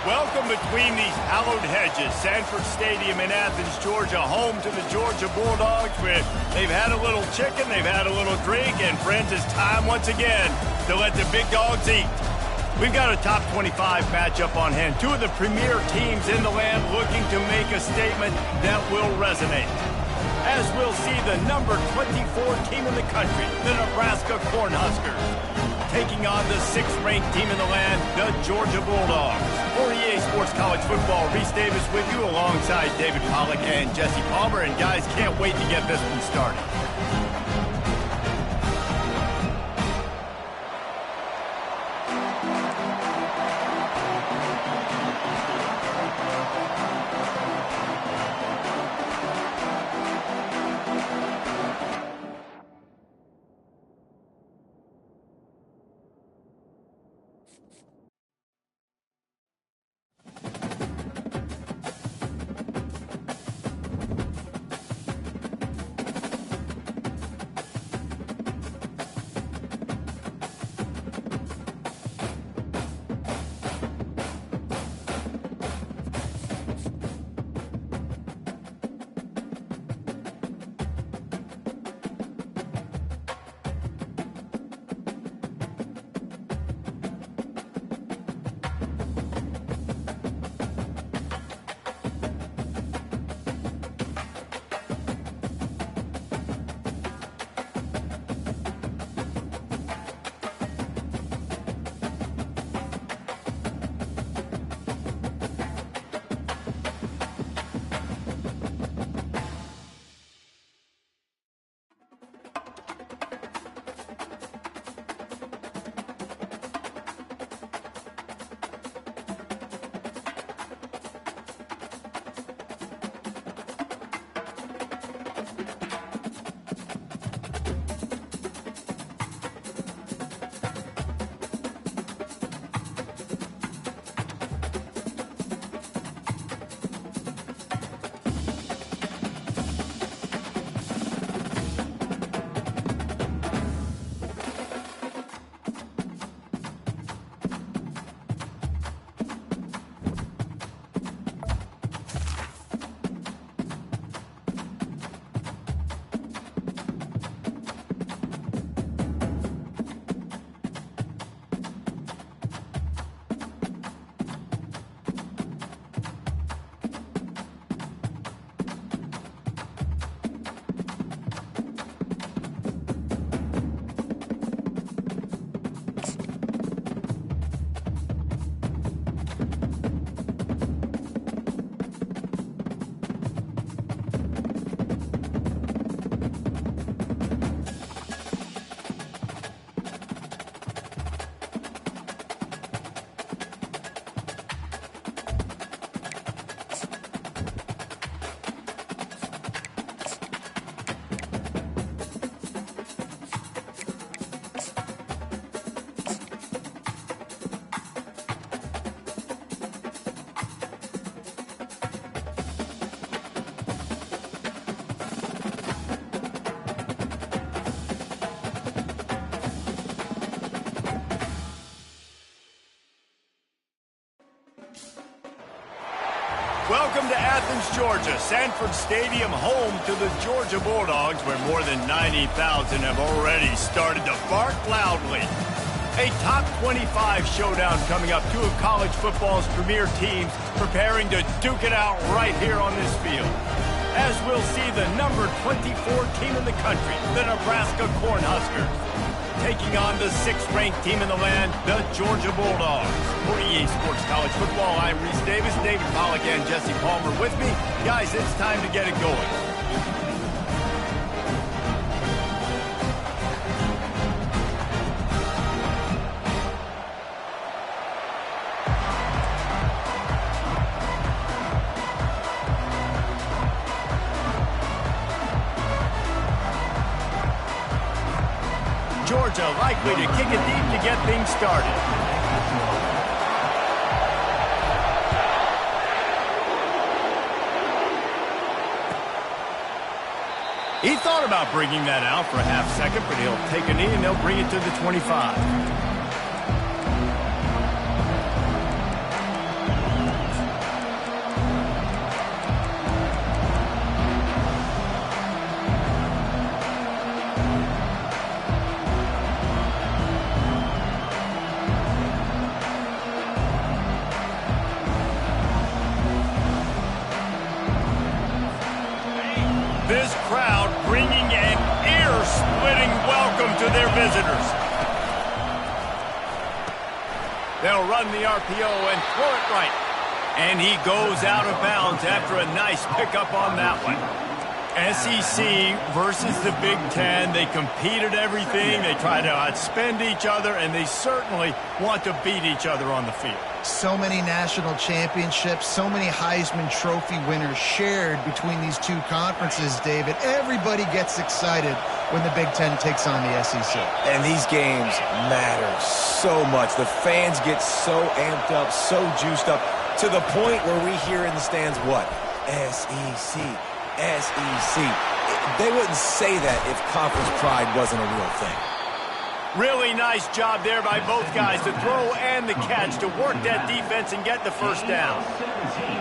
Welcome between these hallowed hedges. Sanford Stadium in Athens, Georgia, home to the Georgia Bulldogs, where they've had a little chicken, they've had a little drink, and friends, it's time once again to let the big dogs eat. We've got a top 25 matchup on hand. Two of the premier teams in the land looking to make a statement that will resonate. As we'll see the number 24 team in the country, the Nebraska Cornhuskers, taking on the 6th-ranked team in the land, the Georgia Bulldogs. For EA Sports College Football, Reese Davis with you alongside David Pollack and Jesse Palmer. And guys, can't wait to get this one started. Welcome to Athens, Georgia, Sanford Stadium, home to the Georgia Bulldogs, where more than 90,000 have already started to bark loudly. A top 25 showdown coming up. Two of college football's premier teams preparing to duke it out right here on this field. As we'll see the number 24 team in the country, the Nebraska Cornhuskers, taking on the 6th-ranked team in the land, the Georgia Bulldogs. For EA Sports College Football, I'm Reese Davis, David Pollack and Jesse Palmer with me. Guys, it's time to get it going. Georgia likely to kick it deep to get things started. He thought about bringing that out for a half second, but he'll take a knee and they'll bring it to the 25. this crowd bringing an ear-splitting welcome to their visitors. They'll run the RPO and throw it right. And he goes out of bounds after a nice pickup on that one. SEC versus the Big Ten. They compete at everything. They try to outspend each other, and they certainly want to beat each other on the field. So many national championships, so many Heisman Trophy winners shared between these two conferences, David. Everybody gets excited when the Big Ten takes on the SEC. And these games matter so much. The fans get so amped up, so juiced up, to the point where we hear in the stands, what? SEC. SEC. They wouldn't say that if conference pride wasn't a real thing. Really nice job there by both guys, the throw and the catch, to work that defense and get the first down.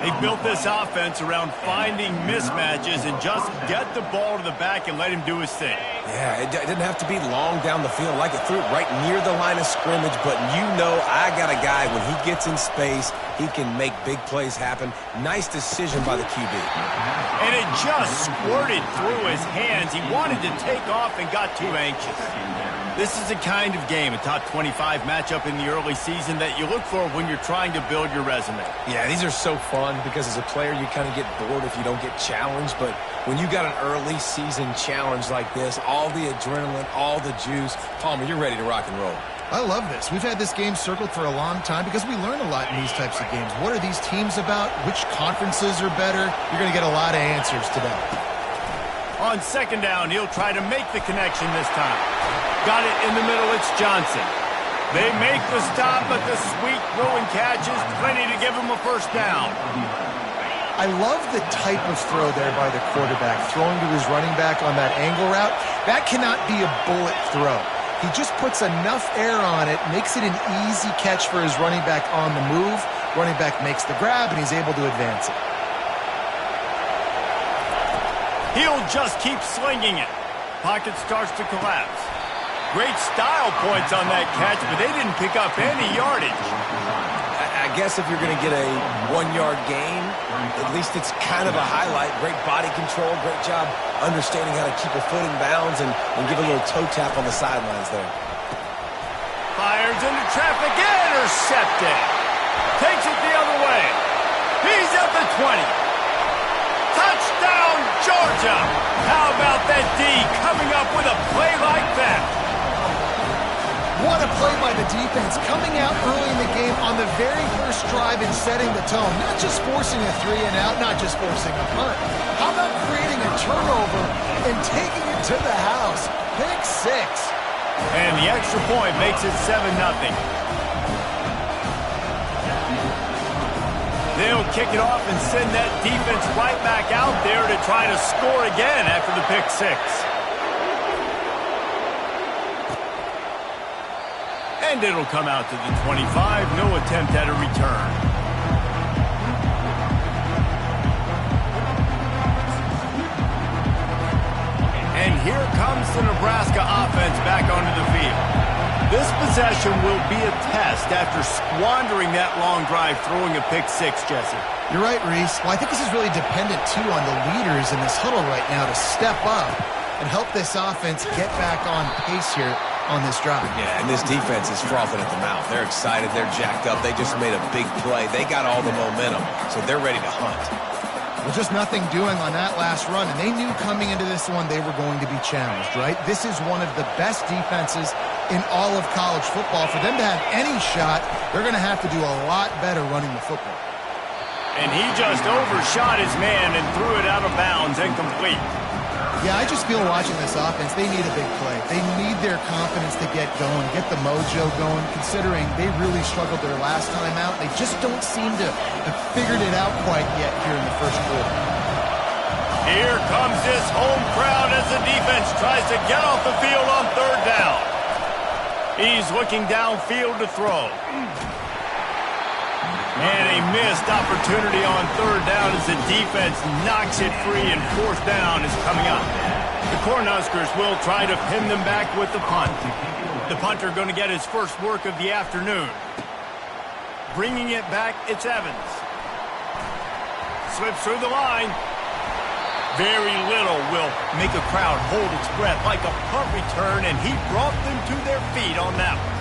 They built this offense around finding mismatches and just get the ball to the back and let him do his thing. Yeah, it didn't have to be long down the field. Like it threw it right near the line of scrimmage, but you know I got a guy, when he gets in space, he can make big plays happen. Nice decision by the QB. And it just squirted through his hands. He wanted to take off and got too anxious. This is the kind of game, a top 25 matchup in the early season, that you look for when you're trying to build your resume. Yeah, these are so fun because as a player you kind of get bored if you don't get challenged, but when you got an early season challenge like this, all the adrenaline, all the juice, Palmer, you're ready to rock and roll. I love this. We've had this game circled for a long time because we learn a lot in these types of games. What are these teams about? Which conferences are better? You're going to get a lot of answers today. On second down, he'll try to make the connection this time. Got it in the middle, it's Johnson. They make the stop, but the sweet throwing catch is plenty to give him a first down. I love the type of throw there by the quarterback, throwing to his running back on that angle route. That cannot be a bullet throw. He just puts enough air on it, makes it an easy catch for his running back on the move. Running back makes the grab, and he's able to advance it. He'll just keep slinging it. Pocket starts to collapse. Great style points on that catch, but they didn't pick up any yardage. I guess if you're going to get a 1-yard gain, at least it's kind of a highlight. Great body control, great job understanding how to keep a foot in bounds and give a little toe tap on the sidelines there. Fires into traffic, intercepted. Takes it the other way. He's at the 20. Touchdown, Georgia! How about that D coming up with a play like that? What a play by the defense, coming out early in the game on the very first drive and setting the tone. Not just forcing a 3-and-out, not just forcing a punt. How about creating a turnover and taking it to the house? Pick 6. And the extra point makes it 7-0. They'll kick it off and send that defense right back out there to try to score again after the pick 6. And it'll come out to the 25. No attempt at a return. And here comes the Nebraska offense back onto the field. This possession will be a test after squandering that long drive throwing a pick 6, Jesse. You're right, Reese. Well, I think this is really dependent, too, on the leaders in this huddle right now to step up and help this offense get back on pace here on this drive. Yeah, and this defense is frothing at the mouth. They're excited. They're jacked up. They just made a big play. They got all the momentum, so they're ready to hunt. Well, just nothing doing on that last run, and they knew coming into this one they were going to be challenged, right? This is one of the best defenses in all of college football. For them to have any shot, they're going to have to do a lot better running the football. And he just overshot his man and threw it out of bounds, incomplete. Yeah, I just feel watching this offense, they need a big play. They need their confidence to get going, get the mojo going, considering they really struggled their last time out. They just don't seem to have figured it out quite yet here in the first quarter. Here comes this home crowd as the defense tries to get off the field on third down. He's looking downfield to throw. And a missed opportunity on third down as the defense knocks it free, and fourth down is coming up. The Cornhuskers will try to pin them back with the punt. The punter going to get his first work of the afternoon. Bringing it back, it's Evans. Slips through the line. Very little will make a crowd hold its breath like a punt return, and he brought them to their feet on that one.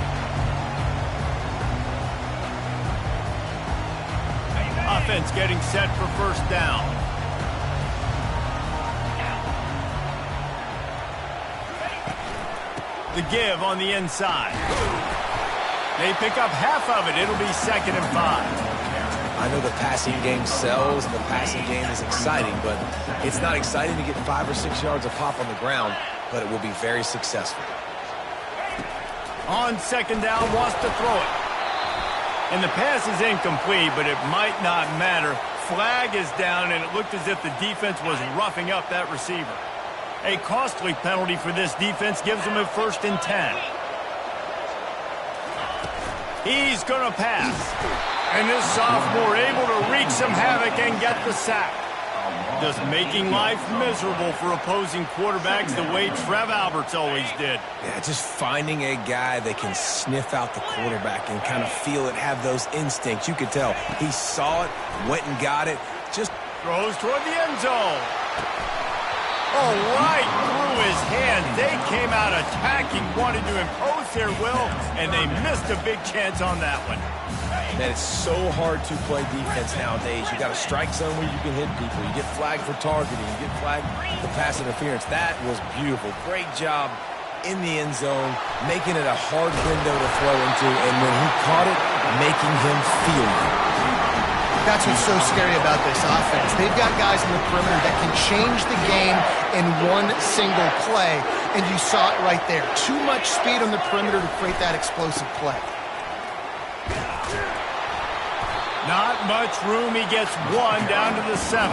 Offense getting set for first down. The give on the inside. They pick up half of it. It'll be 2nd and 5. I know the passing game sells and the passing game is exciting, but it's not exciting to get 5 or 6 yards of pop on the ground, but it will be very successful. On 2nd down, wants to throw it. And the pass is incomplete, but it might not matter. Flag is down, and it looked as if the defense was roughing up that receiver. A costly penalty for this defense gives them a 1st and 10. He's going to pass. And this sophomore able to wreak some havoc and get the sack. Just making life miserable for opposing quarterbacks the way Trev Alberts always did. Yeah, just finding a guy that can sniff out the quarterback and kind of feel it, have those instincts. You could tell he saw it, went and got it. Just throws toward the end zone. Oh, right through his hand. They came out attacking, wanted to impose their will, and they missed a big chance on that one. Man, it's so hard to play defense nowadays. You got a strike zone where you can hit people. You get flagged for targeting. You get flagged for pass interference. That was beautiful. Great job in the end zone, making it a hard window to throw into, and when he caught it, making him feel it. That's what's so scary about this offense. They've got guys in the perimeter that can change the game in one single play, and you saw it right there. Too much speed on the perimeter to create that explosive play. Not much room. He gets one down to the 7.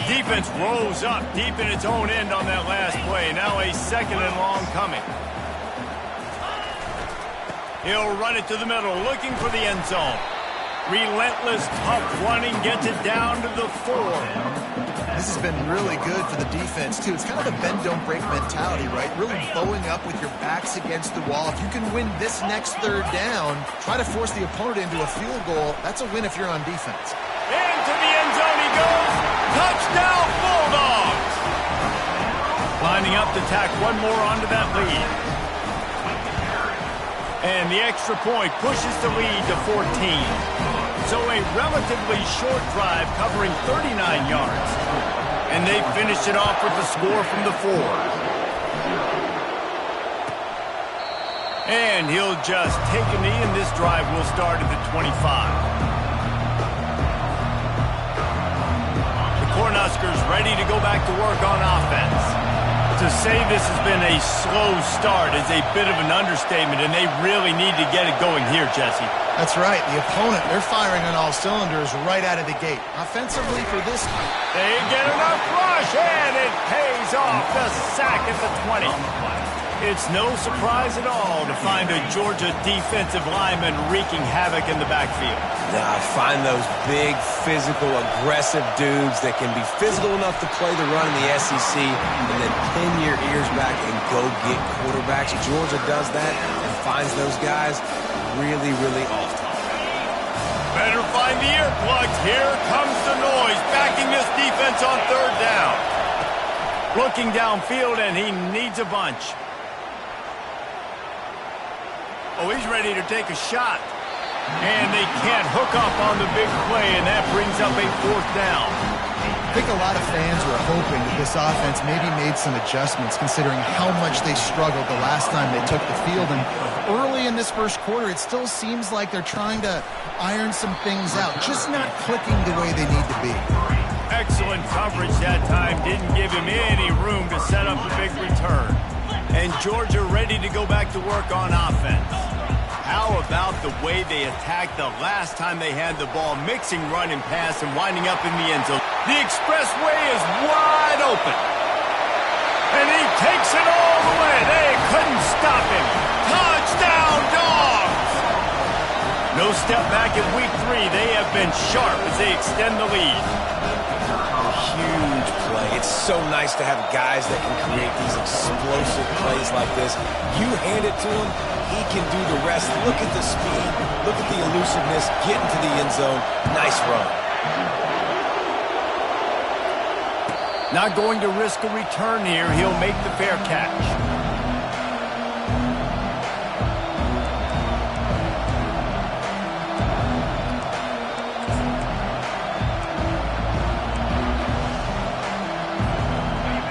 Defense rolls up deep in its own end on that last play. Now a 2nd and long coming. He'll run it to the middle, looking for the end zone. Relentless, tough running, gets it down to the 4. This has been really good for the defense, too. It's kind of the bend-don't-break mentality, right? Really bowing up with your backs against the wall. If you can win this next 3rd down, try to force the opponent into a field goal. That's a win if you're on defense. Into the end zone he goes. Touchdown, Bulldogs! Lining up to tack one more onto that lead. And the extra point pushes the lead to 14. So a relatively short drive covering 39 yards. And they finish it off with the score from the 4. And he'll just take a knee, and this drive will start at the 25. The Cornhuskers ready to go back to work on offense. To say this has been a slow start is a bit of an understatement, and they really need to get it going here, Jesse. That's right. The opponent, they're firing on all cylinders right out of the gate. Offensively for this one, they get enough rush, and it pays off. The sack at the 20. It's no surprise at all to find a Georgia defensive lineman wreaking havoc in the backfield. Now, find those big, physical, aggressive dudes that can be physical enough to play the run in the SEC and then pin your ears back and go get quarterbacks. Georgia does that and finds those guys really, really often. Better find the earplugs. Here comes the noise, backing this defense on 3rd down. Looking downfield, and he needs a bunch. Oh, he's ready to take a shot. And they can't hook up on the big play, and that brings up a 4th down. I think a lot of fans were hoping that this offense maybe made some adjustments considering how much they struggled the last time they took the field. And early in this 1st quarter, it still seems like they're trying to iron some things out, just not clicking the way they need to be. Excellent coverage that time. Didn't give him any room to set up a big return. And Georgia ready to go back to work on offense. How about the way they attacked the last time they had the ball, mixing run and pass and winding up in the end zone. The expressway is wide open. And he takes it all the way. They couldn't stop him. Touchdown, Dogs! No step back in week 3. They have been sharp as they extend the lead. huge play. It's so nice to have guys that can create these explosive plays like this. You hand it to him, he can do the rest. Look at the speed. Look at the elusiveness. Get into the end zone. Nice run. Not going to risk a return here. He'll make the fair catch.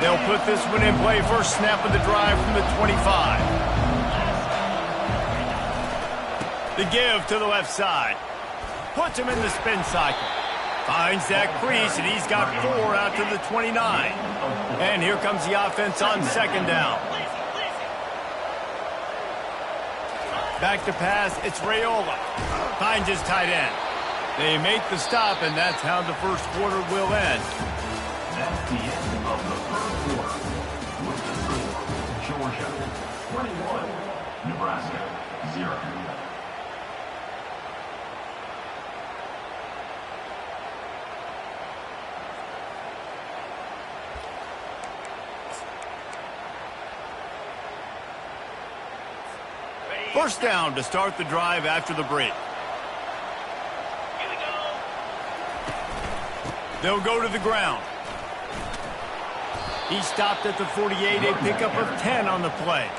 They'll put this one in play. First snap of the drive from the 25. The give to the left side. Puts him in the spin cycle. Finds that crease, and he's got 4 out to the 29. And here comes the offense on second down. Back to pass, it's Raiola. Finds his tight end. They make the stop, and that's how the first quarter will end. That's the end of the first quarter. With the score, Georgia 21, Nebraska 0. First down to start the drive after the break. They'll go to the ground. He stopped at the 48, a pickup of 10 on the play.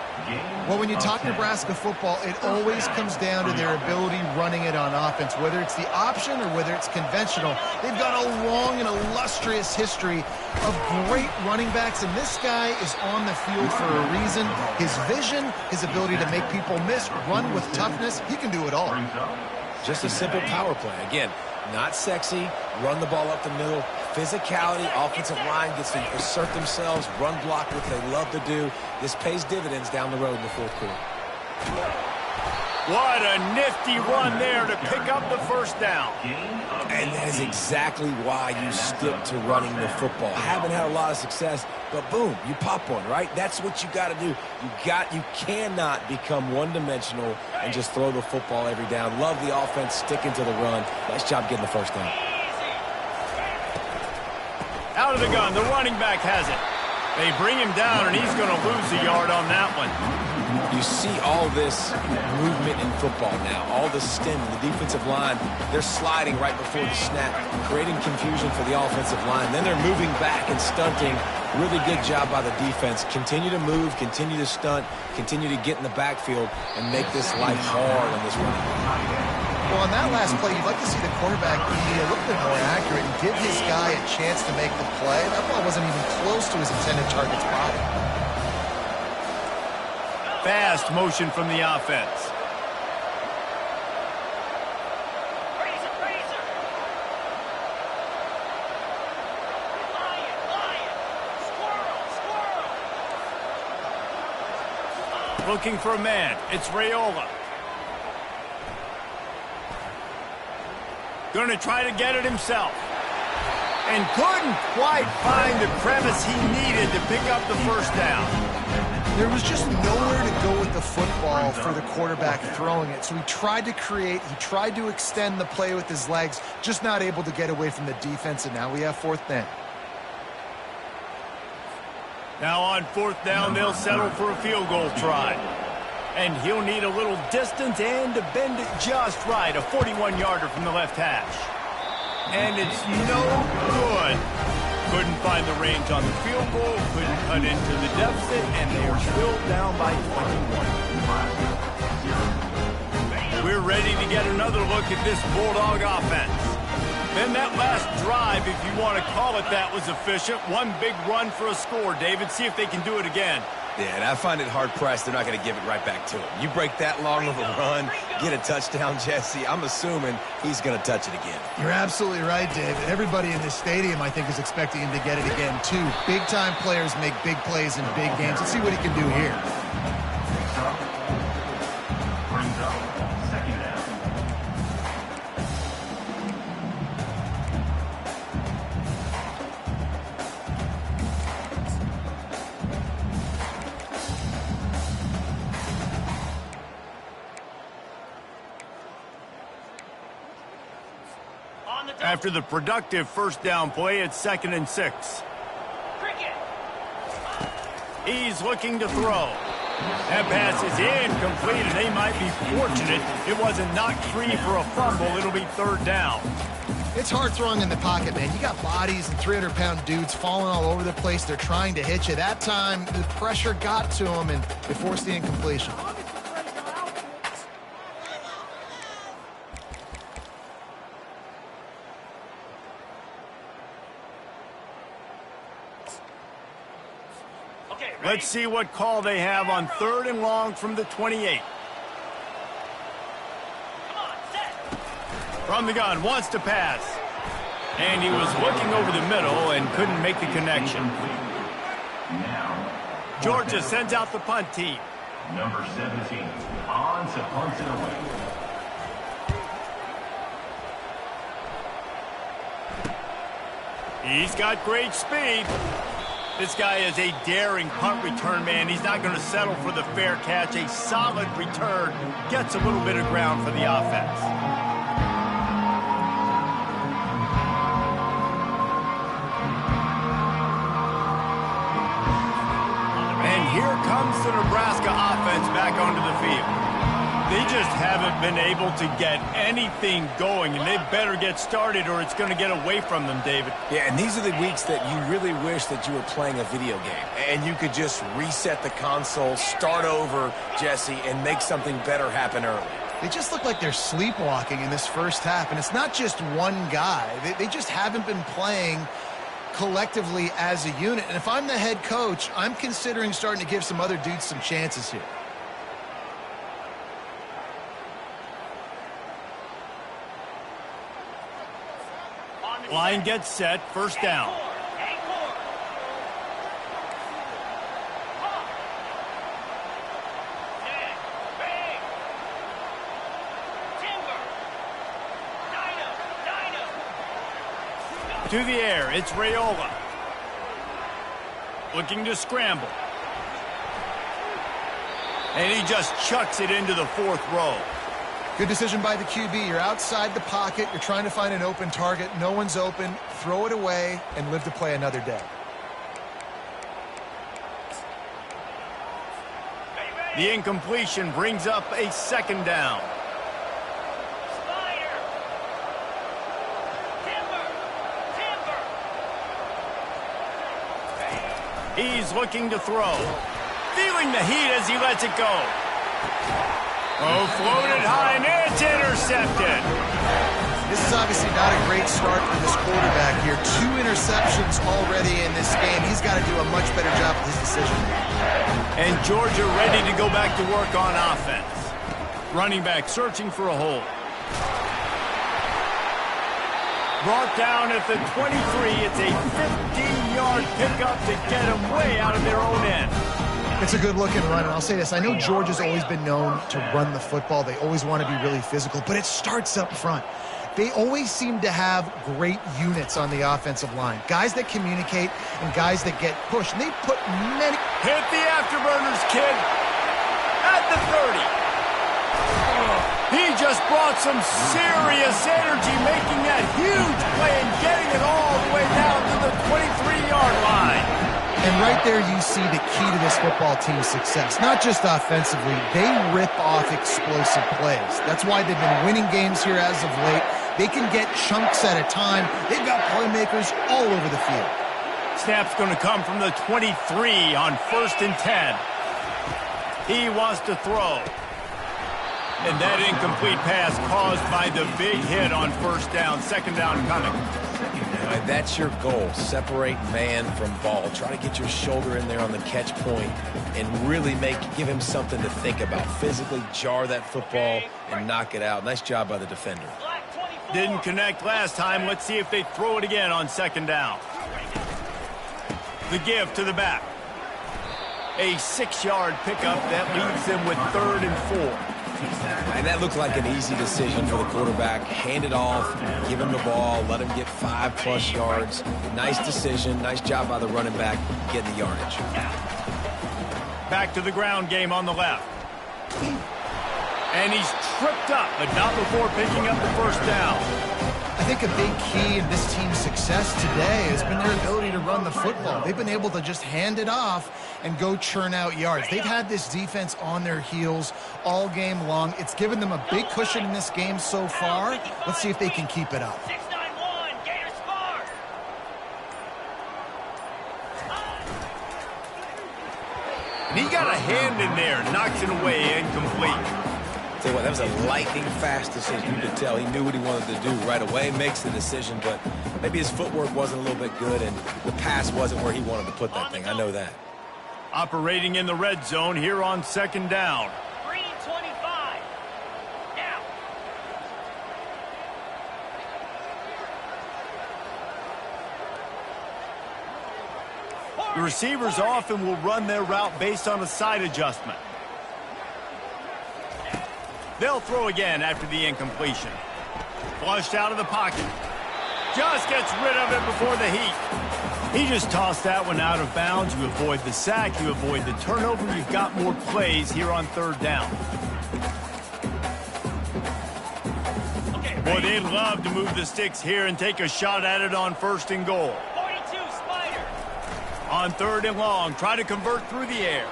Well, when you talk Nebraska football, it always comes down to their ability running it on offense. Whether it's the option or whether it's conventional, they've got a long and illustrious history of great running backs, and this guy is on the field for a reason. His vision, his ability to make people miss, run with toughness, he can do it all. Just a simple power play. Again, not sexy, run the ball up the middle, physicality, offensive line gets to assert themselves, run block, what they love to do. This pays dividends down the road in the fourth quarter. What a nifty run there to pick up the first down. And that is exactly why you stick to running the football. Haven't had a lot of success, but boom, you pop one, right? That's what you got to do. You cannot become one-dimensional and just throw the football every down. Love the offense, sticking to the run. Nice job getting the first down. Out of the gun, the running back has it. They bring him down, and he's going to lose a yard on that one. You see all this movement in football now, all the stem, the defensive line, they're sliding right before the snap, creating confusion for the offensive line. Then they're moving back and stunting. Really good job by the defense. Continue to move, continue to stunt, continue to get in the backfield, and make this life hard on this run. Well, on that last play, you'd like to see the quarterback be a little bit more accurate and give his guy a chance to make the play. That ball wasn't even close to his intended target's body. Fast motion from the offense. Looking for a man. It's Raiola. Going to try to get it himself. And couldn't quite find the crevice he needed to pick up the first down. There was just nowhere to go with the football for the quarterback throwing it. So he tried to create, he tried to extend the play with his legs, just not able to get away from the defense, and now we have fourth down. Now on fourth down, they'll settle for a field goal try. And he'll need a little distance and to bend it just right. A 41-yarder from the left hash. And it's no good. Couldn't find the range on the field goal, couldn't cut into the deficit, and they are still down by 21. We're ready to get another look at this Bulldog offense. Then that last drive, if you want to call it that, was efficient. One big run for a score. David, see if they can do it again. Yeah, and I find it hard-pressed they're not going to give it right back to him. You break that long of a run, get a touchdown, Jesse, I'm assuming he's going to touch it again. You're absolutely right, David. Everybody in this stadium, I think, is expecting him to get it again, too. Big-time players make big plays in big games. Let's see what he can do here. Brings up second down. After the productive first down play, it's 2nd and 6. He's looking to throw. That pass is incomplete, and they might be fortunate it wasn't knocked free for a fumble. It'll be 3rd down. It's hard throwing in the pocket, man. You got bodies and 300-pound dudes falling all over the place. They're trying to hit you. That time, the pressure got to them, and they forced the incompletion. Let's see what call they have on 3rd and long from the 28. From the gun, wants to pass. And he was looking over the middle and couldn't make the connection. Georgia sends out the punt team. Number 17, on to punt it away. He's got great speed. This guy is a daring punt return man. He's not going to settle for the fair catch. A solid return gets a little bit of ground for the offense. And here comes the Nebraska offense back onto the field. They just haven't been able to get anything going, and they better get started or it's going to get away from them, David. Yeah, and these are the weeks that you really wish that you were playing a video game and you could just reset the console, start over, Jesse, and make something better happen early. They just look like they're sleepwalking in this first half, and it's not just one guy. They just haven't been playing collectively as a unit. And if I'm the head coach, I'm considering starting to give some other dudes some chances here. Line gets set, 1st down. To the air, it's Raiola. Looking to scramble. And he just chucks it into the 4th row. Good decision by the QB. You're outside the pocket. You're trying to find an open target. No one's open. Throw it away and live to play another day. The incompletion brings up a 2nd down. He's looking to throw. Feeling the heat as he lets it go. Oh, floated high, and it's intercepted. This is obviously not a great start for this quarterback here. 2 interceptions already in this game. He's got to do a much better job with his decision. And Georgia ready to go back to work on offense. Running back searching for a hole. Brought down at the 23. It's a 15-yard pickup to get them way out of their own end. It's a good-looking run, and I'll say this. I know Georgia's always been known to run the football. They always want to be really physical, but it starts up front. They always seem to have great units on the offensive line. Guys that communicate and guys that get pushed. And they put many... Hit the afterburners, kid. At the 30. He just brought some serious energy, making that huge play and getting it all the way down to the 23-yard line. And right there you see the key to this football team's success. Not just offensively, they rip off explosive plays. That's why they've been winning games here as of late. They can get chunks at a time. They've got playmakers all over the field. Snap's going to come from the 23 on 1st and 10. He wants to throw. And that incomplete pass caused by the big hit on 1st down. 2nd down coming. Right, that's your goal. Separate man from ball. Try to get your shoulder in there on the catch point and really give him something to think about. Physically jar that football and knock it out. Nice job by the defender. Didn't connect last time. Let's see if they throw it again on 2nd down. The give to the back. A 6-yard pickup that leaves them with 3rd and 4. And that looked like an easy decision for the quarterback. Hand it off, give him the ball, let him get 5+ yards. Nice decision. Nice job by the running back getting the yardage. Back to the ground game on the left. And he's tripped up, but not before picking up the 1st down. I think a big key in this team's success today has been their ability to run the football. They've been able to just hand it off and go churn out yards. They've had this defense on their heels all game long. It's given them a big cushion in this game so far. Let's see if they can keep it up. And he got a hand in there, knocks it away, incomplete. Tell you what, that was a lightning-fast decision. You could tell he knew what he wanted to do right away, makes the decision, but maybe his footwork wasn't a little bit good, and the pass wasn't where he wanted to put that thing. I know that. Operating in the red zone here on second down. Green 25. Now. The receivers often will run their route based on a side adjustment. They'll throw again after the incompletion. Flushed out of the pocket. Just gets rid of it before the heat. He just tossed that one out of bounds. You avoid the sack. You avoid the turnover. You've got more plays here on third down. Boy, they'd love to move the sticks here and take a shot at it on first and goal. 42, Spider. On third and long, try to convert through the air.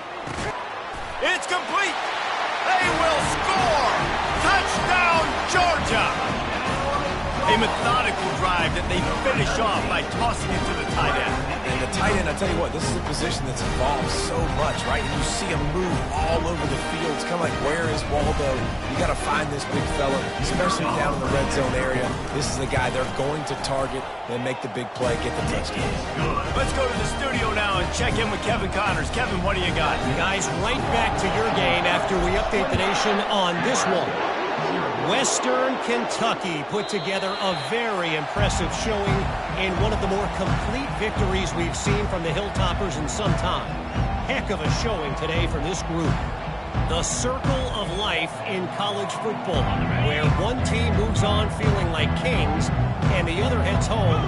It's complete. They will score! Touchdown, Georgia! A methodical drive that they finish off by tossing it to the tight end. And the tight end, I tell you what, this is a position that's involved so much, right? And you see him move all over the field. It's kind of like, where is Waldo? You got to find this big fella, especially down in the red zone area. This is the guy they're going to target and make the big play, get the touchdown. Let's go to the studio now and check in with Kevin Connors. Kevin, what do you got? Guys, right back to your game after we update the nation on this one. Western Kentucky put together a very impressive showing in one of the more complete victories we've seen from the Hilltoppers in some time. Heck of a showing today from this group. The circle of life in college football, where one team moves on feeling like kings and the other heads home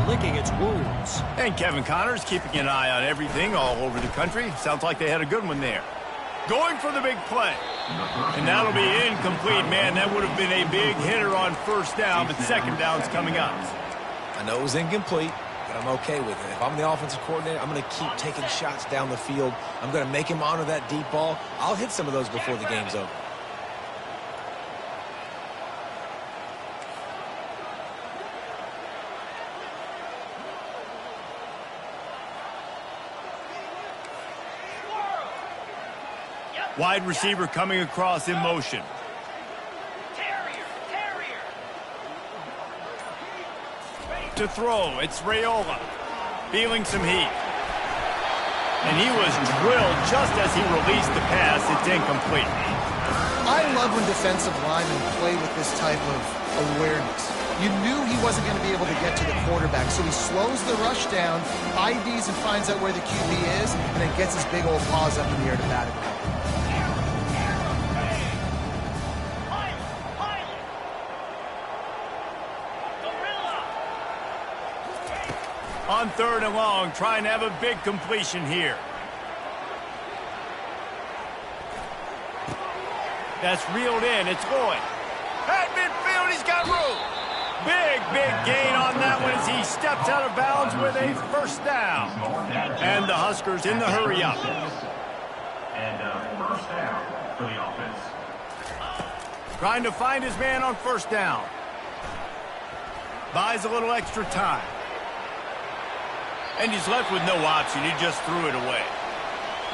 licking its wounds. And Kevin Connors keeping an eye on everything all over the country. Sounds like they had a good one there. Going for the big play. And that'll be incomplete, man. That would have been a big hitter on first down, but second down's coming up. I know it was incomplete, but I'm okay with it. If I'm the offensive coordinator, I'm going to keep taking shots down the field. I'm going to make him honor that deep ball. I'll hit some of those before the game's over. Wide receiver coming across in motion. Terrier. To throw, it's Raiola. Feeling some heat. And he was drilled just as he released the pass. It's incomplete. I love when defensive linemen play with this type of awareness. You knew he wasn't going to be able to get to the quarterback, so he slows the rush down, IDs and finds out where the QB is, and then gets his big old paws up in the air to bat it away. On third and long, trying to have a big completion here. That's reeled in. It's Lloyd. At midfield, he's got room. Big gain on that one as he steps out of bounds with a first down. And the Huskers in the hurry up. And first down for the offense. Trying to find his man on first down. Buys a little extra time. And he's left with no option. He just threw it away.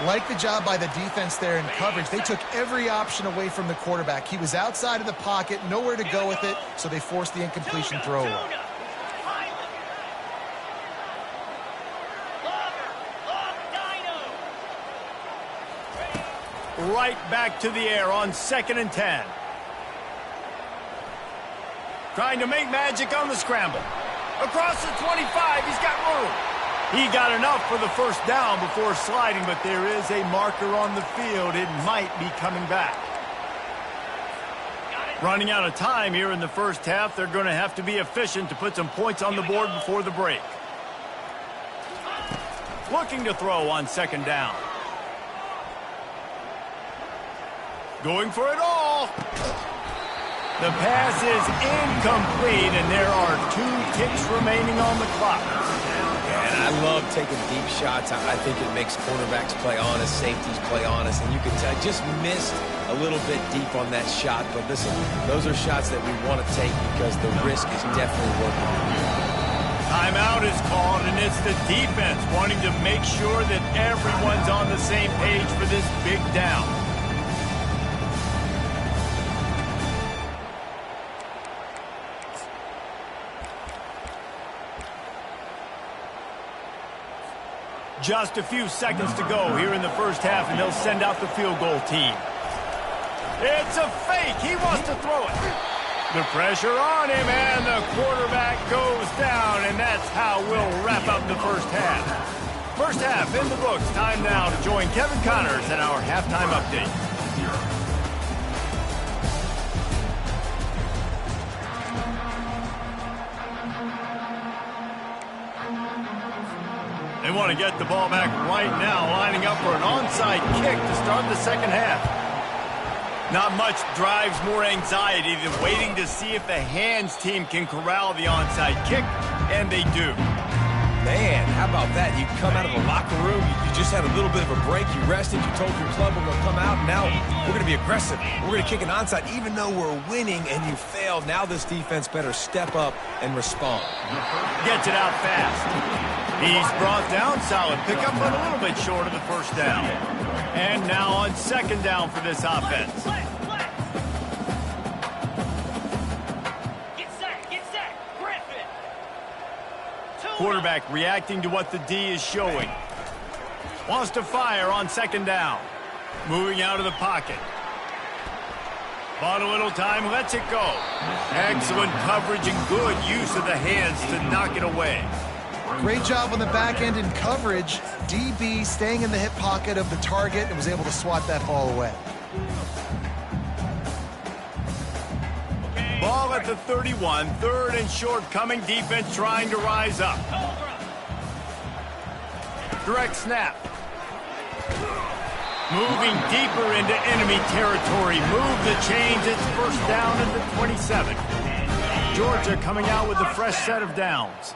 Like the job by the defense there in coverage. They took every option away from the quarterback. He was outside of the pocket, nowhere to go with it, so they forced the incompletion throw away. Right back to the air on 2nd and 10. Trying to make magic on the scramble. Across the 25, he's got room. He got enough for the first down before sliding, but there is a marker on the field. It might be coming back. Running out of time here in the first half. They're going to have to be efficient to put some points on the board before the break. Looking to throw on 2nd down. Going for it all. The pass is incomplete, and there are 2 ticks remaining on the clock. And I love taking deep shots. I think it makes cornerbacks play honest, safeties play honest, and you can tell just missed a little bit deep on that shot. But listen, those are shots that we want to take because the risk is definitely worth it. Timeout is called, and it's the defense wanting to make sure that everyone's on the same page for this big down. Just a few seconds to go here in the first half, and they'll send out the field goal team. It's a fake. He wants to throw it. The pressure on him, and the quarterback goes down, and that's how we'll wrap up the first half. First half in the books. Time now to join Kevin Connors in our halftime update. They want to get the ball back right now, lining up for an onside kick to start the second half. Not much drives more anxiety than waiting to see if the hands team can corral the onside kick, and they do. Man, how about that? You come out of the locker room, you just had a little bit of a break, you rested, you told your club we're going to come out, and now we're going to be aggressive. We're going to kick an onside even though we're winning and you failed. Now this defense better step up and respond. Gets it out fast. He's brought down solid pickup, but a little bit short of the first down. And now on second down for this offense. Get set, Griffin. Quarterback reacting to what the D is showing. Wants to fire on second down. Moving out of the pocket. Bought a little time, lets it go. Excellent coverage and good use of the hands to knock it away. Great job on the back end in coverage. DB staying in the hip pocket of the target and was able to swat that ball away. Ball at the 31, third and short coming, defense trying to rise up. Direct snap. Moving deeper into enemy territory. Move the chains, it's first down at the 27. Georgia coming out with a fresh set of downs.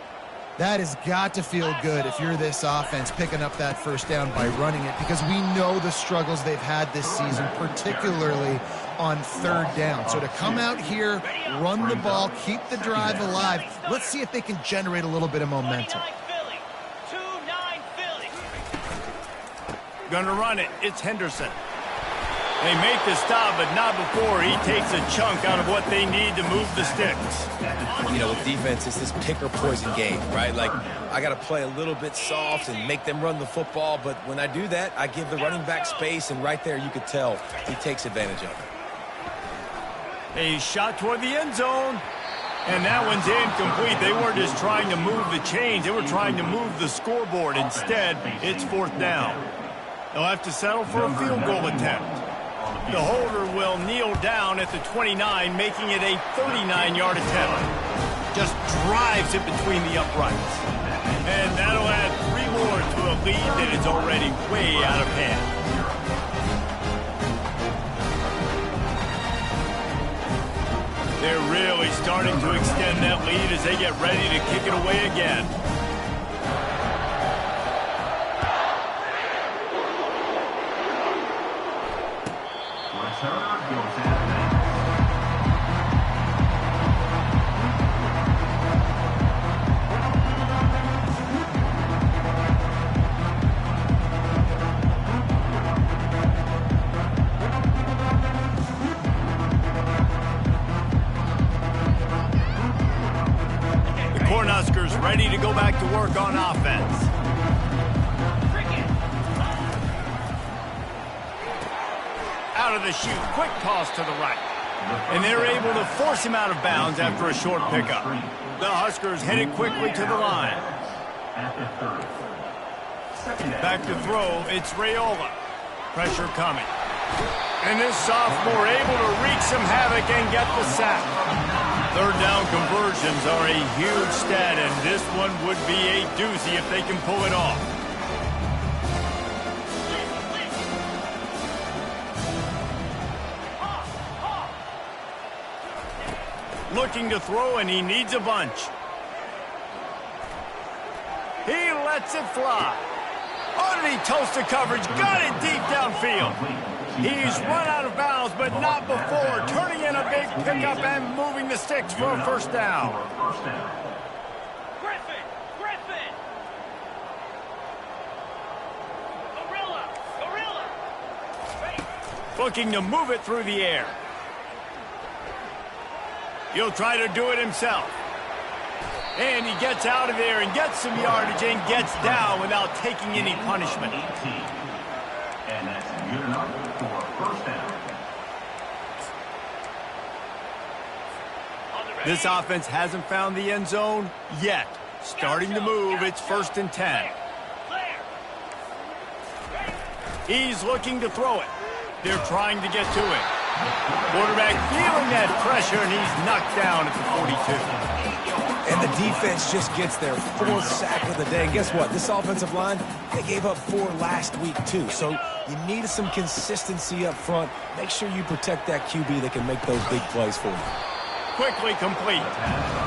That has got to feel good if you're this offense picking up that first down by running it, because we know the struggles they've had this season, particularly on third down. So to come out here, run the ball, keep the drive alive, let's see if they can generate a little bit of momentum. 2-9 Philly. Gonna run it, it's Henderson. They make the stop, but not before he takes a chunk out of what they need to move the sticks. You know, with defense, it's this pick or poison game, right? Like, I got to play a little bit soft and make them run the football, but when I do that, I give the running back space, and right there you could tell he takes advantage of it. A shot toward the end zone, and that one's incomplete. They weren't just trying to move the chains, they were trying to move the scoreboard. Instead, it's fourth down. They'll have to settle for a field goal attempt. The holder will kneel down at the 29, making it a 39-yard attempt. Just drives it between the uprights. And that'll add 3 more to a lead that is already way out of hand. They're really starting to extend that lead as they get ready to kick it away again. Ready to go back to work on offense. Out of the chute, quick toss to the right. And they're able to force him out of bounds after a short pickup. The Huskers headed quickly to the line. Back to throw, it's Raiola. Pressure coming. And this sophomore able to wreak some havoc and get the sack. Third down conversions are a huge stat, and this one would be a doozy if they can pull it off. Looking to throw, and he needs a bunch. He lets it fly. Underneath toasted coverage, got it deep downfield. He's run out of bounds, but not before. Turning in a big pickup and moving the sticks for a first down. Griffin! Griffin! Gorilla! Looking to move it through the air. He'll try to do it himself. And he gets out of there and gets some yardage and gets down without taking any punishment. 18. And that's good enough for a first down. This offense hasn't found the end zone yet. Starting to move, it's 1st and 10. He's looking to throw it. They're trying to get to it. Quarterback feeling that pressure, and he's knocked down at the 42. And the defense just gets their 4th sack of the day. And guess what? This offensive line, they gave up 4 last week too. So you need some consistency up front. Make sure you protect that QB that can make those big plays for you. Quickly complete.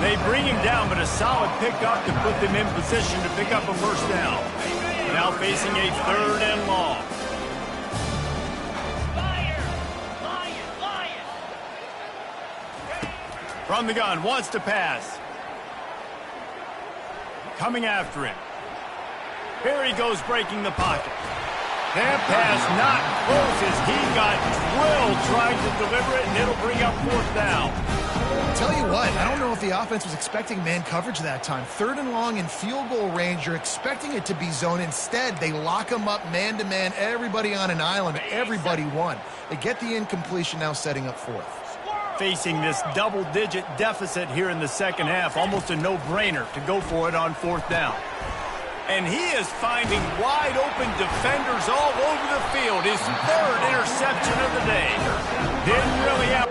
They bring him down, but a solid pickup to put them in position to pick up a first down. Now facing a 3rd and long. From the gun, wants to pass. Coming after him. Here he goes, breaking the pocket. That pass not close as he got drilled trying to deliver it, and it'll bring up 4th down. Tell you what, I don't know if the offense was expecting man coverage that time. 3rd and long in field goal range, you're expecting it to be zone. Instead, they lock them up man-to-man, everybody on an island, everybody won. They get the incompletion, now setting up 4th. Facing this double-digit deficit here in the second half, almost a no-brainer to go for it on 4th down. And he is finding wide-open defenders all over the field. His 3rd interception of the day. Didn't really have...